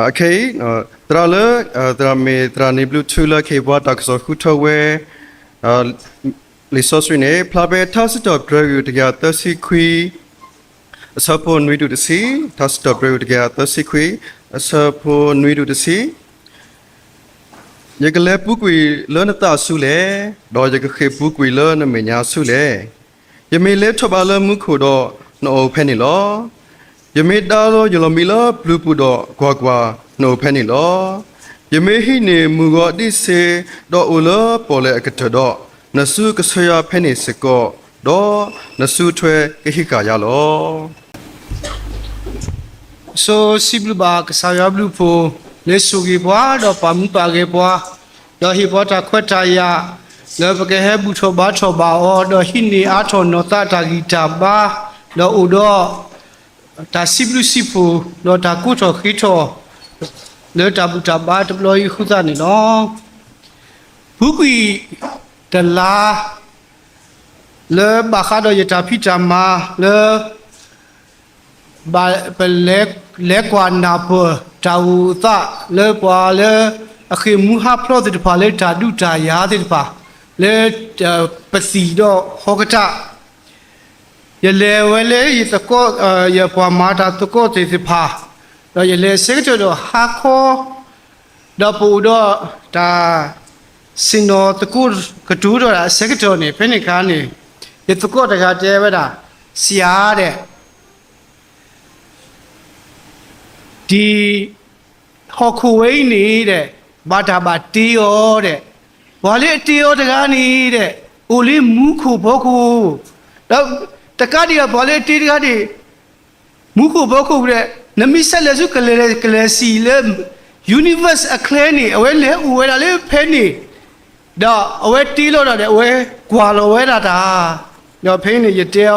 okay tra me tra ni blue chula ke bwa tak so khu tho we resource ne plabe tas dot brew to get the sequi support we to the sea tas dot brew to get the sequi support we to the sea ye ke le pu kui le na ta su le do ye ke khe pu kui le na me nya su le ye me le tho ba le mu khu do no phe ni lo ye me da lo ye lo mi lo blue pu do gwa no phe ni lo ye me hi ne mu go di se do u lo po le ka tho do na su ka so ya phe ni se ko do na su thwe ke hi ka ya lo so si blue ba ka sa ya blue po le su gi bwa do pa mu pa ge bwa do hi bwa ta khwet ta ya le ba ke he bu tho ba o do hi ni a tho no ta ta gi ta ba do u do ta si blue si po do ta ku tho khi tho le ta bu ta ba to lo yi khu sa ni no bu qui de la le ba kha do ya ta phi ta ma le ba pe le kwa na po ta u ta le pwa le a khi mu ha pro de pa le ta du ta ya de pa le pa si do ho ka ta ye le we le yi ta ko ye pwa ma ta to ko te se pa do ye le se to do ha kho do pu do ta sin do ta ku ka tu do la se to ne pe ne ka ne ye to ko ta ga te we da sia deဒီဟောခုဝိနေတဲ့ဘာတာဘာတီယောတဲ့ဘာလေတီယောတကားနေတဲ့အိုလေးမူးခုဘောခုတော့တကားဒီဘာလေတီတကားဒီမူးခုဘောခုတဲ့နမီဆက်လက်စုကလေစီလေ universe အခလဲနေအဝဲလေဥဝဲတာလေဖဲနေတော့အဝဲတီလို့တော့တဲ့အဝဲကွာလောဝဲတာတော့ဖိနေရတဲ့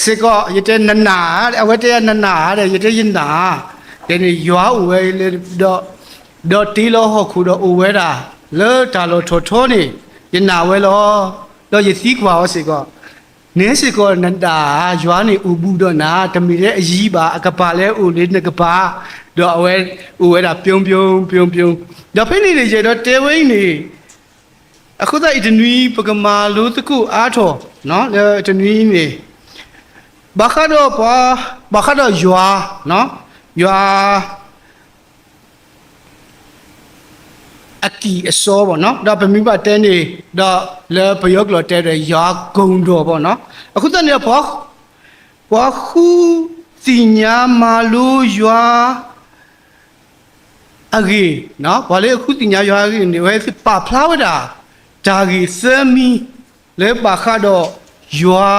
စေကောရတဲ့နနာအဝဲတဲ့နနာတဲ့ရတဲ့ရင်နာတဲ့ရွာဥဝဲလေတော့တီလို့ဟောခုတော့ဥဝဲတာလေတာလို့ထောနေရင်နာဝဲလို့တော့ရသီးကွာဟောစေကောနင်းစေကောနန္တာရွာနေဥဘူးတော့နာတမီတဲ့အကြီးပါအကပါလဲဥလေးနှစ်ကပါတော့အဝဲဥဝဲတာပြုံတော့ဖိနေနေရတော့တဲဝင်းနေအခုတော့တနွီပကမာလို့တကူအားထောနော်တနွီနေဘာခါတော့ရွာနော်ရွာအကီအစောပေါ့နော်ဒါဗမိဘတဲနေတော့လေဘယောကလောတဲတဲ့ရွာဂုံတော်ပေါ့နော်အခုတည်းဘောခုစီညာမာလူရွာအကြီးနော်ဘာလဲအခုစီညာရွာကြီးနေဝဲပါဖလာဝတာဒါကြီးစမီလေပါခါတော့ရွာ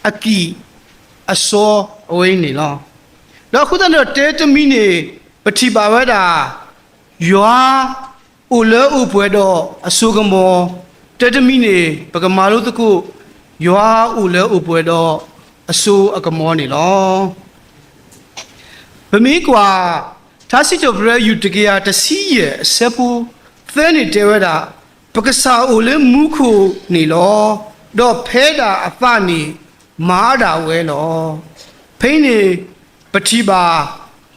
အကီအစောအဝင်းနေလောတော့ခုတည်းတဲတမီနေပတိပါဝတာရွာဥလဲဥပွဲတော့အဆုကမောတဲတမီနေပကမာလို့တကူရွာဥလဲဥပွဲတော့အဆုအကမောနေလောဗမီကွာသာစီတိုဘရယူတကရတစီရဲ့ဆေပူသဲနေတဲဝတာပကစာဥလဲမူခုနေလောတော့ဖဲတာအဖနေမာတာဝဲလောဖိနေပတိပါ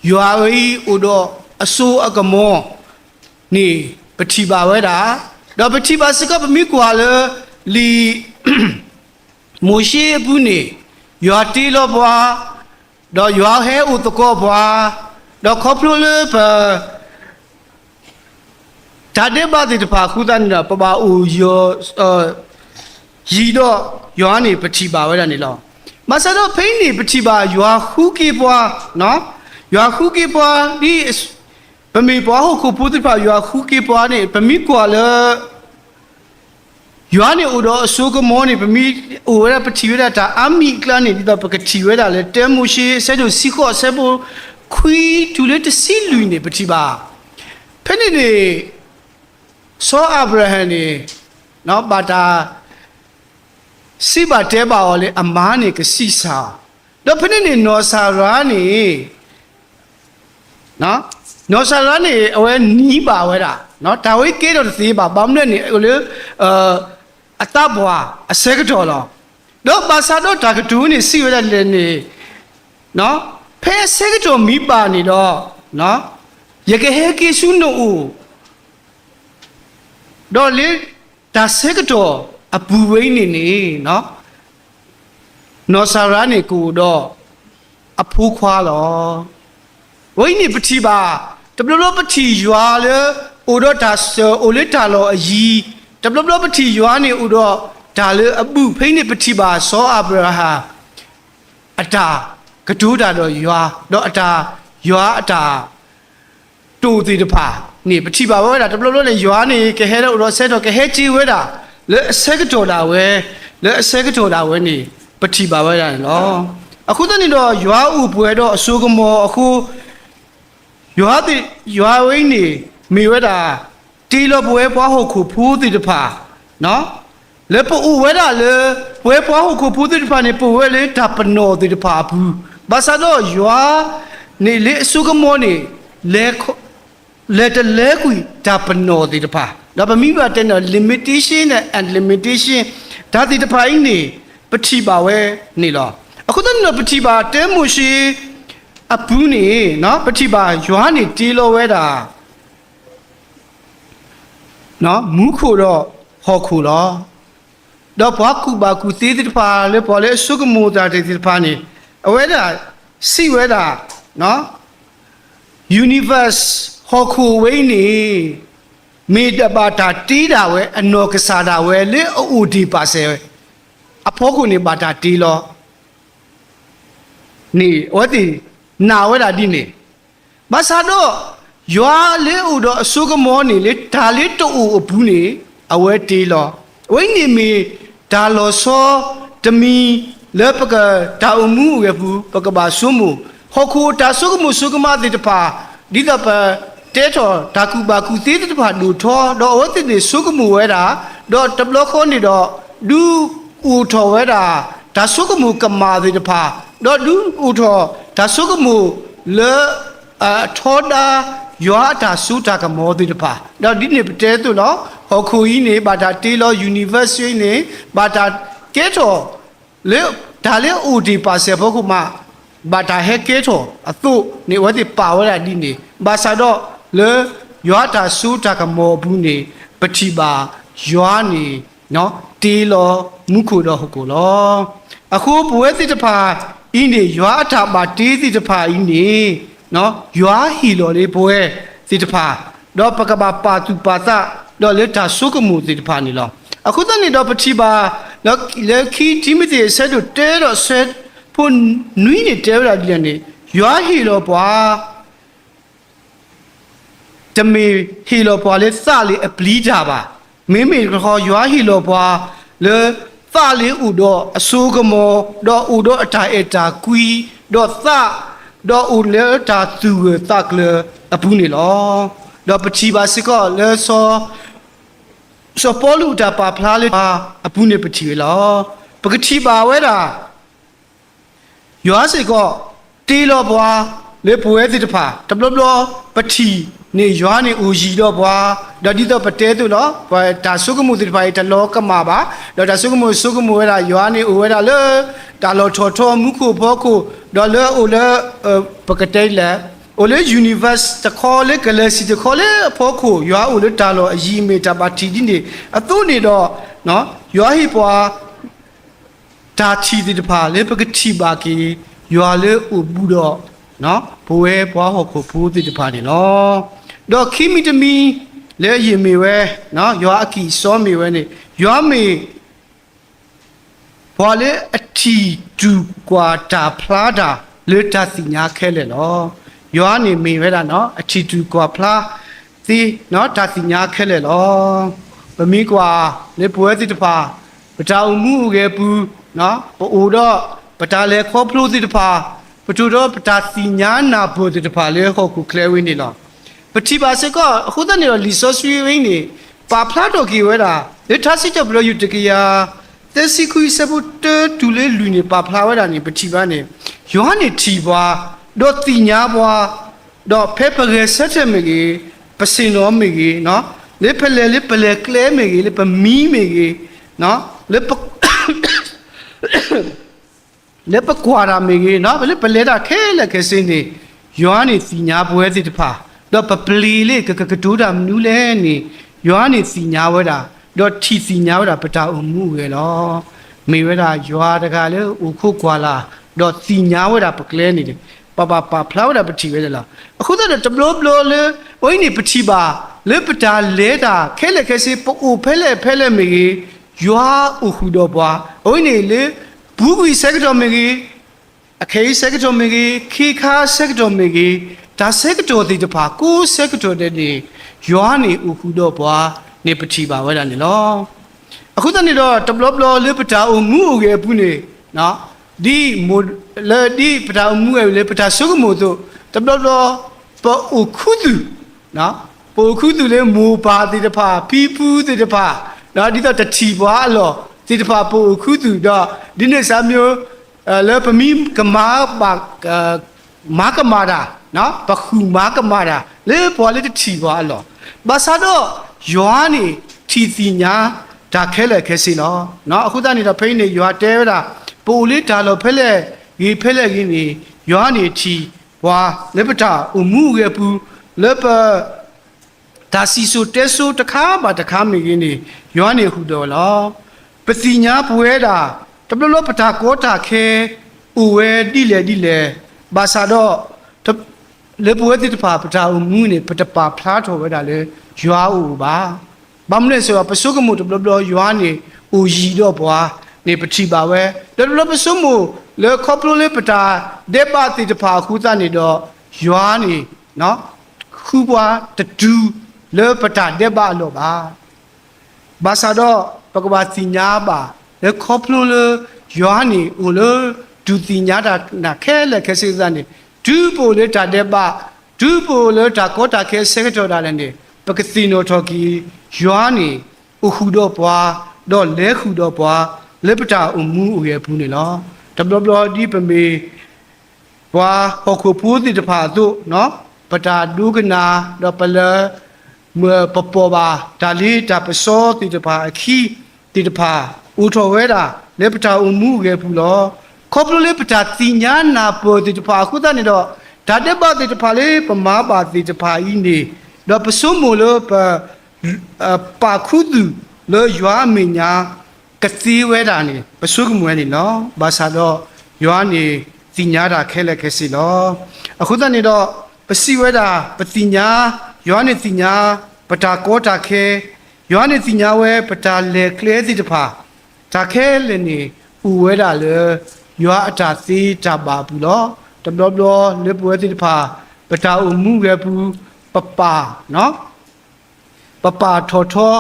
ရွာဝီဥတော့အစိုးအကမောနေပတိပါဝဲတာတော့ပတိပါစကပမိကွာလေလီမိုရှိဘူးနေရွာတီလောဘွားတော့ရွာဟဲဥတကောဘွားတော့ခေါပလိုလေပဒါတဲ့ပါတိတဖာခုတန်တာပပအူယောရီတော့ရွာနေပတိပါဝဲတာနေလောမဆတော့ဖိနေပတိပါရွာခုကေဘွားနော်ရွာခုကေဘွားဒီပမေဘွားဟုတ်ခုပုတိပါရွာခုကေဘွားနေပမိကွာလေရွာနေဥတော့အစိုးကမောနေပမိဥဝရပတိဝရတာအမိကလနေဒီတော့ပကတိဝရတာလေတဲမှုရှိဆဲတို့စီခောဆဲဖို့ခွီတူလေတစီလူနေပတိပါဖဲနေဆောအာဗြဟံနေနော်ဘာတာစီပါတဲပါော်လေအမားနေကစီစာတော့ဖဲနေနော်ဆာရာနေနော်နော်ဆာရာနေအဝဲနီးပါဝဲတာနော်ဒါဝိကေတော့သေးပါဘာမလဲနေလေအတဘွားအစဲကတော်လောတော့ပါစာတော့ဒါကတူးနေစီဝဲတဲ့လေနေနော်ဖ ဖဲဆဲကတော်မိပါနေတော့နော်ယကဟဲကိစုနို့တော့လေဒါဆဲကတော်အပူဝိနေနေနော်နော်ဆာရာနေကိုတော့အဖိုးခွာတော့ဝိနေပတိပါတပလပတိရွာလေအိုတော့ဒါအိုလေတာလောအကြီးတပလပတိရွာနေအိုတော့ဒါလေအပူဖိနေပတိပါစောအဗရာဟာအတာကဒူးတာတော့ရွာတော့အတာရွာအတာတူတီတဖာနေပတိပါဝဲတာတပလနဲ့ရွာနေကဟဲတော့ဆဲတော့ကဟဲကြီးဝဲတာလေအဆဲကတော်တာဝဲလေအဆဲကတော်တာဝဲနေပတိပါဝဲတာနော်အခုတည်းတော့ရွာဥပွဲတော့အစိုးကမောအခုရွာဝိနေမိဝဲတာတီလပွဲပွားဟုတ်ခုဖူးတီတဖာနော်လေပူဝဲတာလေပွဲပွားဟုတ်ခုဖူးတီတဖာနေပူဝဲလေတပနောတီတဖာဘူးဘာသာတော့ရွာနေလေအစိုးကမောနေလေတလဲကွီတပနောတီတဖာဒါပမိဘတဲ့နော် limitation and limitation ဒါတီတဖာအင်းနေပတိပါဝဲနေလောအခုတည်းတော့ပတိပါတဲမှုရှိအပူးနေနော်ပတိပါရွာနေတီလောဝဲတာနော်မူးခိုတော့ဟောခိုတော့တော့ဘာကူဘာကူသေးတဲ့ဖာလေပေါ်လေစုကမူတာတဲ့ဖာနေအဝဲတာစီဝဲတာနော် universe ဟောခိုဝဲနေမေတ္တပါတာတီးတာဝဲအနောကစားတာဝဲလေအိုဒီပါဆဲအဖောကိုနေပါတာတီးလောနေဝတ်တီနာဝဲတာဒီနေဘာသာတော့ရွာလေဥတော့အစုကမောနေလေဒါလေးတူအဘူးနေအဝဲတီးလောဝိနေမီဒါလောစောတမီလေပကဒါအမှုရဘူးပကဘာဆုမှုဟောခုဒါစုကမှုစုကမတိတပါဒီကပတဲတော်ဒါကူဘာကူသေးတပါဒူထောတော့ဝတ်တီစုကမှုဝဲတာတော့တဘလခေါနေတော့ဒူဥထောဝဲတာဒါစုကမှုကမာတိတပါတော့ဒူဥထောဒါစုကမှုလေထောတာရွာတာစုတာကမောတိတပါတော့ဒီနေပတဲသူနော်ဟောခုကြီးနေဘာတာတီလော university နေဘာတာကဲတော်လေဒါလေဥဒီပါစေဖို့ကမှဘာတာဟဲကဲတော်အသုနေဝတိပါဝရဒီနေဘာသာတော့လေရွာတာစုတာကမောဘူးနေပတိပါရွာနေနော်တီလောမုခုတော့ဟုတ်ကိုလောအခုဘဝတိတပါအင်းနေရွာတာပါတီးတိတပါအင်းနေနော်ရွာဟီလောလေးဘွဲတိတဖာတော့ပကဘာပါတူပါတာတော့လက်တာစုကမှုတိတဖာနေလောအခုတနေ့တော့ပတိပါတော့လေခီတီမီတီဆက်တော့တဲတော့ဆက်ဖို့နွီးနေတဲရဒီနေရွာဟီလောပွာတမေဟီလောပွာလေစလေအပလီတာပါမင်းမေခေါ်ရွာဟီလောပွာလေစလေဥတော့အစိုးကမောတော့ဥတော့အတာအတာကွီတော့စတော့ဦးလေတာသူတက်လေအပူနေလောတော့ပချီပါစကောလေစောပေါ်လူတာပါဖလားလေအပူနေပချီလောပကတိပါဝဲတာရွာစကောတီလောဘွာလေပွဲတိတဖာတဘလဘလပချီနေရွာနေဦးကြီးတော့ဘွာဒါဒီတော့ပတဲသူလောဒါစုကမှုတိတဖာတလောကမှာပါတော့ဒါစုကမှုဝဲတာရွာနေဦးဝဲတာလေဒါလောထောမှုခုဘောခုတော့လေဦးလေပကတဲလေဦးလေ universe တခေါ်လေ galaxy တခေါ်လေဘောခုရွာဦးလေဒါလောအကြီးမီတာပါတီဒီနေအသူနေတော့နော်ရွာဟိပွာဒါချီတိတဖာလေပကတိပါကီရွာလေဦးဘူးတော့နော်ဘဝဲဘွားဟောခုဘူးတိတဖာနေနော်တော့ခိမီတမီလေရင်မီဝဲနော်ရွာအကီစောမီဝဲနေရွာမီဘွာလေအတီတူကွာတာဖလာတာလေတာစီညာခဲလေနော်ရွာနေမီဝဲတာနော်အတီတူကွာဖလာစီနော်တာစီညာခဲလေနော်ပမီကွာလေပွဲတိတဖာပတာအမှုကဲပူနော်ပူတော့ပတာလေခေါ်ဖလို့တိတဖာပတူတော့ပတာစီညာနာဖို့တိတဖာလေခေါ်ခုကလဲဝင်းနေလောပတိပါစကောအခုတနေ့တော့လီဆိုဆွေးဝင်းနေပါဖလာတော့ကီဝဲတာလေထားစစ်ကြဘလို့ယူတကီယာတက်စီခွေစပုတ်တူလေလူနေပါဖလာဝဲတာနေပတိပါနေယောဟန်နေတီပွားတော့တိညာပွားတော့ဖေပရဲဆက်ချက်မကြီးပစင်တော်မကြီးနော်လေဖလေကလဲမကြီးလေပမီမကြီးနော်လေပ လေပကွာရာမေကြီးနော်ဘလေပလဲတာခဲလက်ခဲစင်းနေယောဟန်နေစီညာပွဲစီတဖာတော့ပပလီလေးကဒိုးတာမနူးလဲနေယောဟန်နေစီညာဝဲတာတော့ထီစီညာဝဲတာပတာအမှုရဲ့လောမေဝဲတာရွာတကလည်းဥခုကွာလာတော့စီညာဝဲတာပကလဲနေတယ်ပဖလာဝဲတာပတိဝဲလားအခုတော့တဘလဘလလေဝိနေပတိပါလေပတာလဲတာခဲလက်ခဲစီပူဖဲလဲမေကြီးရွာဥခုတော့ပွားဝိနေလေဘူးကွေစက်တော်မေကြီးအခေစက်တော်မေကြီးခိခါစက်တော်မေကြီးဒါစက်တော်ဒီတပါကိုစက်တော်တဲ့နေရွာနေဥခုတော့ပွားနေပတိပါဝဲတာနေလောအခုတနေ့တော့တဘလဘလလေပတာအမှုရဲ့ဘူးနေနော်ဒီမိုလေဒီပတာအမှုရဲ့လေပတာဆုကမို့တို့တဘလဘလပဥခုဒူနော်ပဥခုဒူလေမူပါတိတဖာဖီဖူးတိတဖာနော်ဒီတော့တချီပွားအလောတိတဖာပဥခုဒူတော့ဒီနေ့စာမျိုးလေပမီကမာပါမာကမာတာနော်ပခုမာကမာတာလေပေါ်လေတချီပွားအလောဘာသာတော့ယောဟန်နေထီစီညာဒါခဲလက်ခဲစီနော်နော်အခုတည်းတော့ဖိနေရွာတဲတာပိုလေးဒါလောဖဲလက်ရေဖဲလက်ရင်းနေရွာနေချီဝါလက်ပတာအမှုရဲ့ပူလက်ပဒါစီဆိုတဲဆိုတခါမှတခါမိရင်းနေရွာနေခုတော်လောပစီညာပွဲတာတပလပတာကောတာခဲဥဝဲတိလေဘာသာတော့လေပွဲတိတပါပတာအမှုနေပတပါဖလားတော်ဝဲတာလေရွာဥပါဘာမလဲဆိုတော့ပစုကမှုတဘလရွာနေဥရီတော့ဘွာနေပတိပါဝဲတဘလပစုမှုလေခေါပလိုလေပတာဒေပါတိတဖာခုသနေတော့ရွာနေနော်ခုဘွာတတူလေပတာဒေပါလို့ပါဘာသာတော့ပကဘာစီညာပါလေခေါပလိုလေရွာနေဥလေဒူစီညာတာနာခဲလက်ခဲစေစနေဒူပိုလေတာဒေပါဒူပိုလေတာကောတာခဲဆေကတော်တာလည်းနေပကစီနိုထော်ကီရွာနေဥခုတော့ပွားတော့လဲခုတော့ပွားလက်ပတာအမှုဥရဲ့ဘူးနေလောတဘလဒီပမေပွားဟောခုပူးတိတဖာတို့နော်ပတာဒုကနာတော့ပလမပပပါဒါလီတာပစောတိတဖာအခီတိတဖာဥထော်ဝဲတာလက်ပတာအမှုဥရဲ့ဘူးလောခေါပလိုလက်ပတာစီညာနာပေါ်တိတဖာခုတနေတော့ဒါတက်ပါတိတဖာလေးပမာပါတိတဖာဤနေတော့ပစုံမလို့ပါခုဒူလေရွာမညာကစီဝဲတာနေပစုကမွဲနေနော်ဘာသာတော့ရွာနေစီညာတာခဲလက်ခဲစီလောအခုတနေ့တော့ပစီဝဲတာပတိညာရွာနေစီညာပတာကောတာခဲရွာနေစီညာဝဲပတာလေကလဲစီတဖာတာခဲလည်းနေဥဝဲတာလေရွာအတာစီတာပါဘူးလောတဘလလေပွဲစီတဖာပတာအမှုရဲ့ဘူးပပနော်ပပထော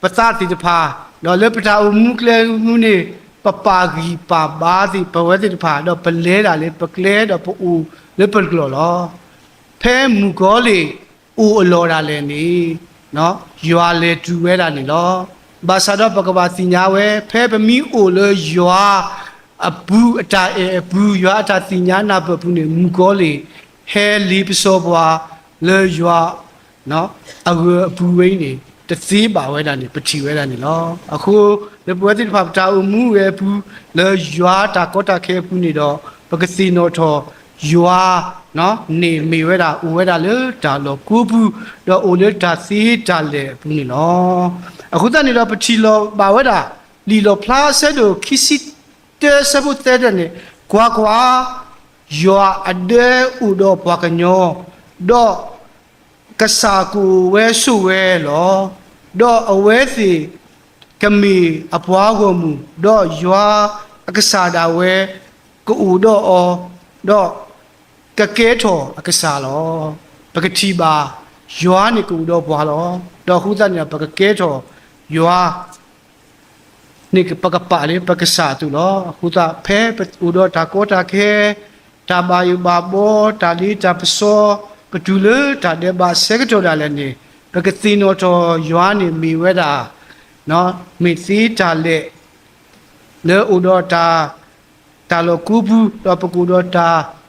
ပသတိတဖာတော့လေပတာအမှုကလေးမှုနေပပဂီပါဘာတိပဝဲတိတဖာတော့ပလဲတာလေပကလဲတော့ပူလေပကလောလောဖဲမူကောလေဥအလောတာလေနေနော်ရွာလေတူဝဲတာနေလောဘာသာတော့ပကဘာစီညာဝဲဖဲပမီအိုလေရွာအဘူးအတာအဘူးရွာအတာစီညာနာပပူနေမူကောလေဟဲလီပစောဘွာလေရွာနော်အဘူးဝင်းနေတစီပါဝဲတာနေပတိဝဲတာနေလောအခုလေပွဲတိဖာတာအမှုရဲ့ဘူးလေရွာတာကောတာခဲဘူးနေတော့ပကစီနိုထောရွာနော်နေမေဝဲတာဥဝဲတာလေဒါလောကူဘူးတော့အိုလေတာစီတာလေဘူးနေလောအခုတနေတော့ပတိလောပါဝဲတာလီလောဖလာဆက်တို့ခီစီတဲဆဘုတဲတဲ့နေကွာရွာအဒဲဥတော့ပွားကညောတော့ကစားကူဝဲဆုဝဲလောတော့အဝဲစီကမီအပွားကိုမူတော့ရွာအကစားတာဝဲကူတော့အော်တော့ကကဲထော်အကစားလောပကတိပါရွာနေကူတော့ဘွာလောတော့ခုသနေပကကဲထော်ရွာနေပကပါလေပကစားတူလောခုသဖဲဥတော့တာကောတာခဲတာဘာယူဘာဘောတာလီတာပစောပတူလေတာတဲ့ဘာစက်ကတော်တာလည်းနေပကတိနိုတော်ရွာနေမိဝဲတာနော်မိစီတာလေလေဥတော်တာလောကူဘူးတော့ပကူတော်တာ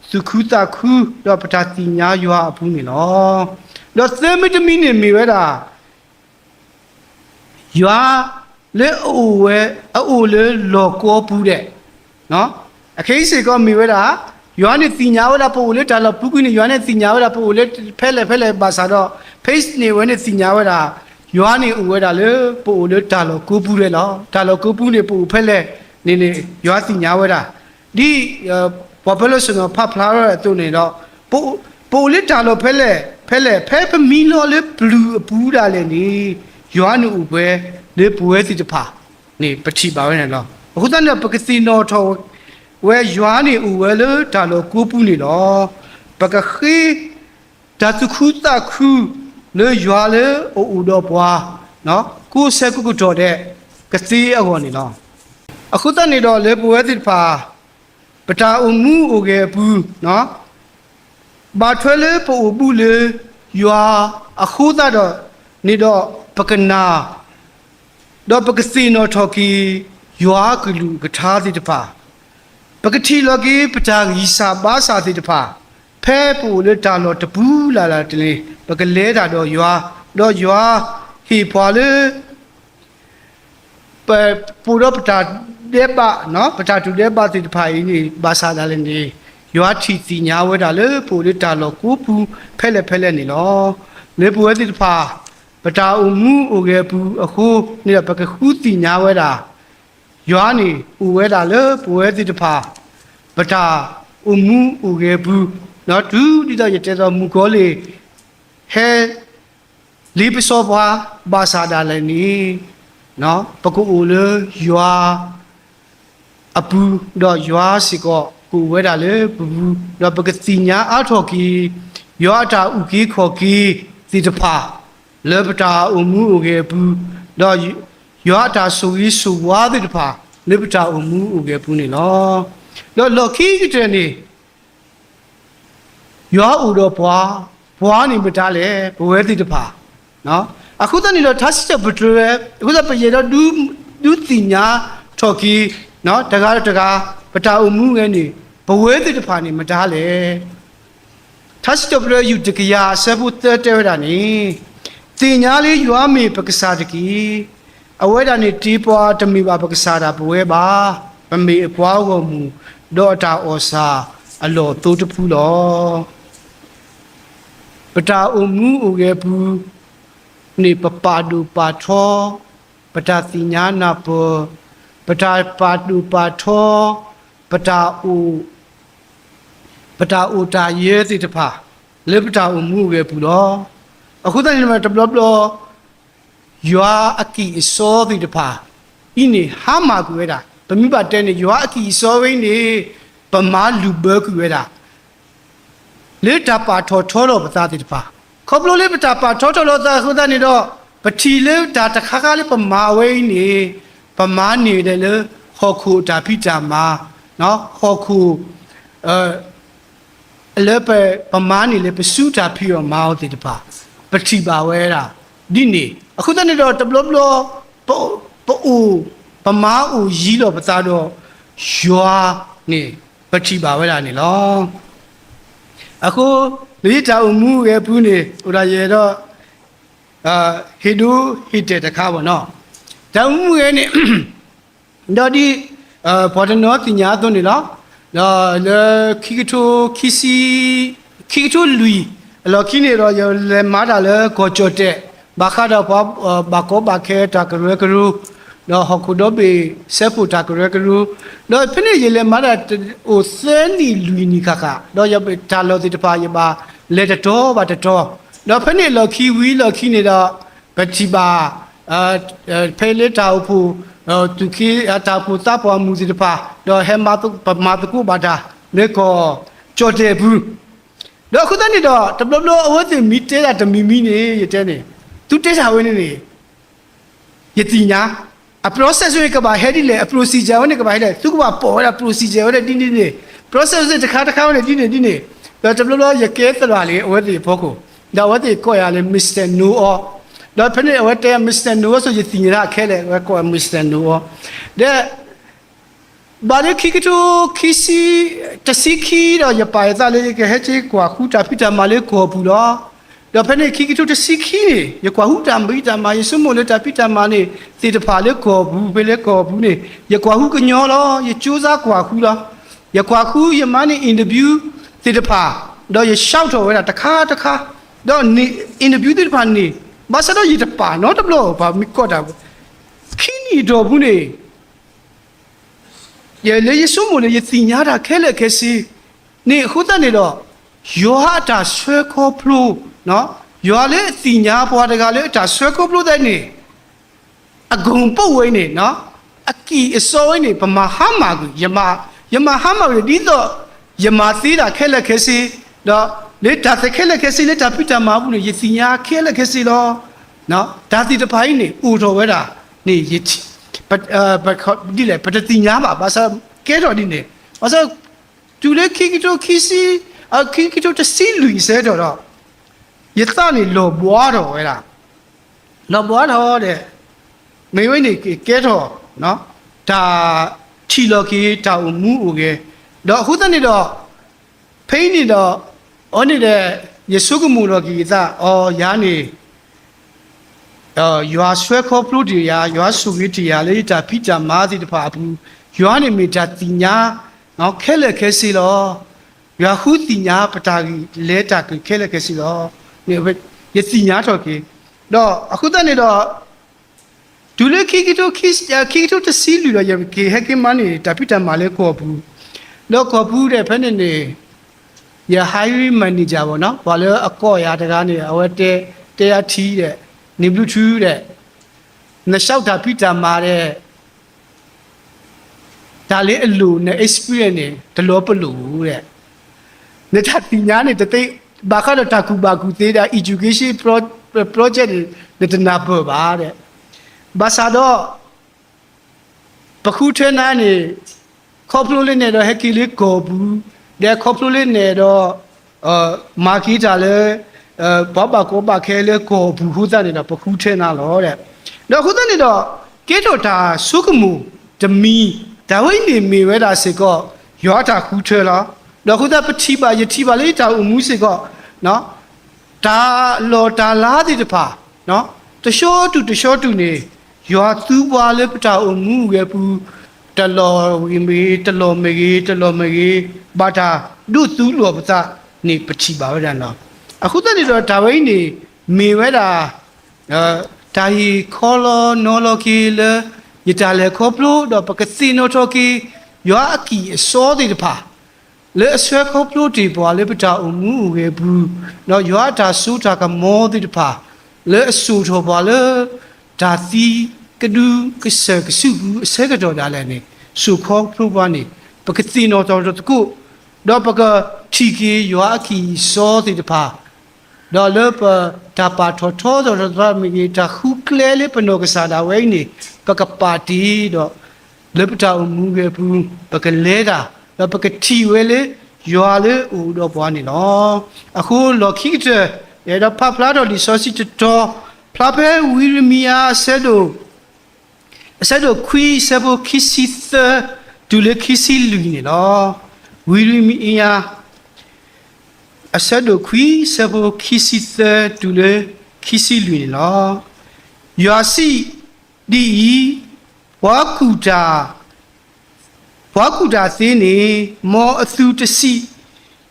စုခုတာခုတော့ပတာတိညာရွာအဖူးနေလောတော့သမတမီနေမိဝဲတာရွာလေအိုဝဲအိုလေလောကောဘူးတဲ့နော် အခေးစေကောမီဝဲတာယောဟန်တင်ညာဝဲတာပို့လေတာလောပုကွနေယောဟန်တင်ညာဝဲတာပို့လေဖဲလေပါစာတော့ face နေဝဲနေတင်ညာဝဲတာယောဟန်နေဥဝဲတာလေပို့လေတာလောကိုပူလေလောတာလောကိုပူနေပို့ဖဲလေနေယောဟန်တင်ညာဝဲတာဒီဘာဖဲလို့ဆိုတော့ဖဖလာရတဲ့နေတော့ပို့လေတာလောဖဲပမီလောလေဘလူးပူတာလေနေယောဟန်ဥဝဲလေပူဝဲစီတဖာနေပတိပါဝဲနေလောအခုတည်းပကစီနော်ထောဝဲရွာနေဦးဝဲလို့ဒါလို့ကိုပူနေတော့ပကခေတတ်ခုတခုလေရွာလေအိုတော့ဘွားနော်ကိုဆက်ကုတော်တဲ့ကစီအကောနေတော့အခုတနေတော့လေပွဲတိဖာပတာအမှုအိုကေဘူးနော်ဘာထွဲလေပို့ဘူးလေရွာအခုတော့နေတော့ပကနာတော့ပကစီနော်ထော်ကီရွာကလူကထားတိတဖာပကတိလောကေပတာဂီစာဘာစာတိတဖာဖဲပူလေတာလောတပူးလာတလေပကလဲတာတော့ရွာဟီဖွာလေပူတော့ပတာဒေပါနော်ပတာတူဒေပါတိတဖာအင်းนี่ဘာစာဒါလည်းနေရွာချီစီညာဝဲတာလေပူလေတာလောကိုပူဖဲလဲနေလောလေပူဝဲတိတဖာပတာအမှုအိုကေပူအခုနေပကခုစီညာဝဲတာရွာနေဥဝဲတာလေပူဝဲတိတဖာပတာအမှုဥကေဘူးနော်ဒူဒီတော့ရတဲ့တော့မူကောလေဟဲလီပစောဘွားဘာသာဒါလည်းနီနော်ပကူဦးလေရွာအပူတော့ရွာစီကောကူဝဲတာလေဘူးတော့ပကစီညာအထော်ကီရွာတာဥကီခေါ်ကီတိတဖာလေပတာအမှုဥကေဘူးတော့ရွာတာဆူရီဆူဝါတိတဖာလေပတာအမှုဥကေဘူးနေလောလောခီကတဲ့နေရွာဦးတော့ဘွားနေမတားလေဘဝဲတိတဖာနော်အခုတည်းတော့သတ်ချက်ပထရအခုတပြေတော့ဒူတင်ညာထော်ကီနော်တကားပတာအမှုငယ်နေဘဝဲတိတဖာနေမတားလေသတ်ချက်ပထယူတကရဆဘုတဲတာနေတင်ညာလေးရွာမေပက္ကစားတကီအဝဲတာနေတီးပွားတမီပါပက္ကစားတာဘဝဲပါမမေအပွားကိုမူတော့တာဩစာအလောတိုးတဖူးလောပတာအမှုဥကေဘူးနေပပါဒူပါထောပတာတိညာနာပပတာပါဒူပါထောပတာဥတာရဲတိတဖာလေပတာအမှုဥကေဘူးလောအခုတည်းမှာတဘလဘလရွာအကီစောတိတဖာဤနေဟာမာကွေးတာဗမိပါတဲနေရွာအကီစောဝင်းနေပမာလူဘကွေးတာလေတာပါထောတော့ပသားတိတဖာခေါပလိုလေပတာပါထောလောသာခုတနေတော့ပတိလေတာတခါခါလေးပမာဝင်းနေပမာနေတယ်လေဟောခုတာဖိတာမာနော်ဟောခုလေပမာနေလေပစုတာဖိရောမာတိတဖာပတိပါဝဲတာဒီနေအခုတနေတော့တဘလဘလပမာဦးရီတော့ပသားတော့ရွာနေပတိပါဝဲတာနေလောအခုလေတာအမှုရဲ့ဘူးနေဟိုဒါရေတော့ဟီဒူဟီတဲ့တခါပေါ့နော်တာအမှုရဲ့နေတော့ဒီပေါ်တနော်တင်ညာသွန်းနေလောလေခိကတိုလူလောခိနေတော့လေမာတာလေကိုချတ်တဲ့ဘာခါတော့ဘာကောဘာခဲတာကရကရူနော်ဟခုတော့ဘေဆေပူတာကရကရူတော့ဖိနေရလေမာတာဟိုစဲနီလူနီခခတော့ရတာလို့ဒီတပါရပါလေတော်ဘာတော်တော့ဖိနေလောခီဝီလောခီနေတော့ပတိပါဖဲလေတာဖူသူခီတာဖူတာပေါ်မူစီတပါတော့ဟဲမာတုပမာတကူဘာတာလေကောချော့တဲ့ဘူးတော့ခုတည်းနေတော့တဘလအဝတ်တင်မီတဲတာတမီမီနေရတဲ့နေသူတဲစာဝင်းနေရတိညာa process တွေကဘာဟဲဒီလေ a procedure ဝင်ကဘာဟဲဒီသူကဘာပေါ်တာ procedure ဝင်ဒီနေ process တွေတခါဝင်ဒီနေတော့တဘလရကဲတလာလေအဝတ်တင်ဖို့ကိုဒါဝတ်တင်ကိုရလေ Mr. No တော့ဖနေအဝတ်တင် Mr. No ဆိုရတိညာခဲလေကို Mr. No တဲ့ဘာလဲခိကတိုခီစီတစီခီတော့ရပါရသားလေးကဟဲချေကွာခူတာဖိတာမလေးကိုဘူးတော့တော့ဖနေခိကတိုတစီခီနေရကွာဟူတာမိတာမယေဆုမိုလေတာဖိတာမနေတေတဖာလေးကိုဘူးပဲလေးကိုဘူးနေရကွာဟူကညောလောရကျိုးစားကွာခူလား ya kwa khu ya mani interview ti de pha do ya shout to we da takha do ni interview ti de pha ni ba sa do yi de pa no de lo ba mi ko da khini do bu ni ya le yesu mo le ye ti nya da khe le khe si ni khu ta ni do yo ha da swe ko plo no yo le ti nya bwa da ga le da swe ko plo da ni a gung po we ni no a ki so ni ba ma ha ma gu yama ha ma le di do yama ti da khe le khe si do le da te khe le khe si le da pi ta ma bu ni ye ti nya khe le khe si lo no da ti de pai ni u do we da ni ye ti ba di le ba ti nya ba sa ke do di ni ba sa tu le ki to ki si a ki to te si lui se do do ye ta ni lo bwa do we da lo bwa do de me we ni ke do no da chi lo ki da mu u ge do hu ta ni do phai ni do o ni de yesu ku mu lo ki da o ya ni you are swe ko plu di ya you are su gi ti ya le da pi ta ma ti de pha bu you are ni me da ti nya no khe le khe si lo you are hu ti nya pa ta gi le ta ki khe le khe si lo ni ye ti nya tho ki do aku ta ni do du le ki to te si lu lo ye ki he ki mani da pi ta ma le ko bu lo ko bu de phe ni ni ya hiring manager ပေါ့နော်ဘာလဲအကော့ရတကားနေအဝဲတဲရထီးတဲ့နေဘလူးထူးတဲ့နှလျှောက်တာဖိတာမာတဲ့ဒါလေးအလိုနဲ့ experience နဲ့ဒလောပလူတဲ့နေတာတင်ညာနဲ့တသိဘာခါတော့တာကူဘာကူသေးတာ education project နဲ့တနာပေါ်ပါတဲ့ဘာသာတော့ပခုထဲနာနေခေါပလိုလေးနဲ့တော့ဟက်ကီလေးကိုဘူးတဲ့ခေါပလိုလေးနဲ့တော့မာကီတာလေဘာဘာကိုဘာခဲလေကိုဘူးခုတဲ့တော့ပခုထဲနာလို့တဲ့တော့ခုတဲ့တော့ကေတော့တာစုကမှုတမီဒါဝိနေမေဝဲတာစေကောရောတာခုထဲလားတော့ခုတဲ့ပတိပါယတိပါလေးတာအမှုစေကောနော်ဒါလော်တာလားဒီတဖာနော်တရှောတူနေရောသူ့ဘွားလေးပတာအမှုရဲ့ဘူးတလော်ဝီမီတလော်မကြီးဘာတာဒုသူ့လော်ပတာနေပတိပါဝဲတာနော်အခုတည်းတော့ဒါဝိနေမေဝဲတာဒါဟီခေါ်လောနော်လော်ကီလေယတလေခေါပလိုတော့ပကစီနိုတိုကီရောအကီအစောဒီတဖာလေအဆွဲခေါပလိုတီပွားလေပတာအမှုရဲ့ဘူးနော်ရောတာဆူတာကမောဒီတဖာလေအဆူထောပွားလေဒါစီကဒူကဆကဆူအစကတော်ဒါလည်းနေဆူခေါပလိုပွားနေပကစီနိုတော်တကူတော့ပကချီကီရောအကီစောဒီတဖာတော့လေပတာပါထောတော့မီတာခုကလဲလေပနောကစားတာဝိနေပကပါတီတော့လေပတာအမှုရဲ့ဘူးပကလဲတာတော့ပကတီဝဲလေရွာလေဦးတော့ပွားနေနော်အခုလော်ခိတဲ့ရတော့ဖဖလာတော့ဒီဆိုစီတော့ဖလာပဲဝီရမီယာဆက်တော့ခွီဆဘခီစီသဒူလေခီစီလူနေနော်ဝီရမီယာအဆက်တို့ခွီဆဘခီစီသဒူလေခီစီလူနေနော်ရွာစီဒီဝါကူတာစင်းနေမောအသူတစီ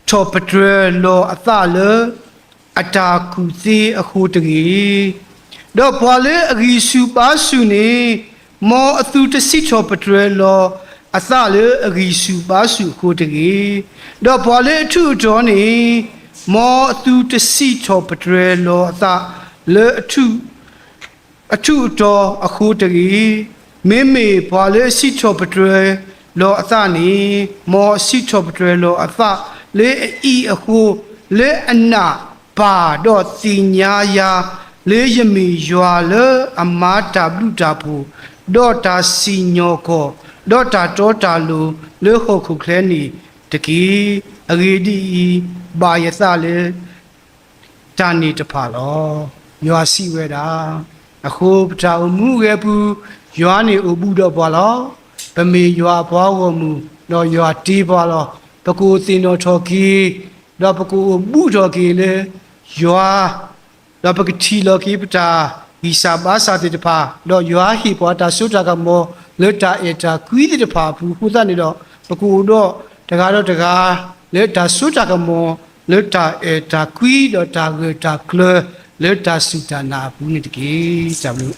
ထောပဒရလောအသလအတာကူစီအခုတကြီးတော့ဘွာလေအဂီစုပါစုနေမောအသူတစီထောပဒရလောအသလေအဂီစုပါစုအခုတကြီးတော့ဘွာလေအထုတော်နေမောအသူတစီထောပဒရလောအသလေအထုတော်အခုတကြီးမေဘွာလေစီထောပဒရလောအသနေမောစီထောပဒရလောအသလေအီအခုလေအနာပါတော့တင်ညာယာလေယမီရွာလေအမာတာဘလူတာဘူဒေါ်တာစီညောကိုဒေါ်တာတောတာလူလေခုခုခဲနီတကီအဂေဒီဘာယသလေတာနီတဖာလောရွာစီဝဲတာအခုပတာအမှုရဲ့ဘူးရွာနေအဘူးတော့ပါလောဗမေရွာဘွားဝမှုတော့ရွာတီးပါလောပကူစင်တော်ထော်ကီတော့ပကူဘူးတော်ကီလေရွာတော့ပကတိလောကီပတာဒီစာဘာစာတိတဖာတော့ရွာဟီပေါ်တာဆုတာကမောလွတ်တာအတာကွီးတိတဖာဘူးခုသနေတော့ပကူတော့တ တကားတော့တကားလေတာဆုတာကမောလေတာတာကွီတော့တာကတာကလလေတာစီတာနာဘူးနေတကြီးကြလို့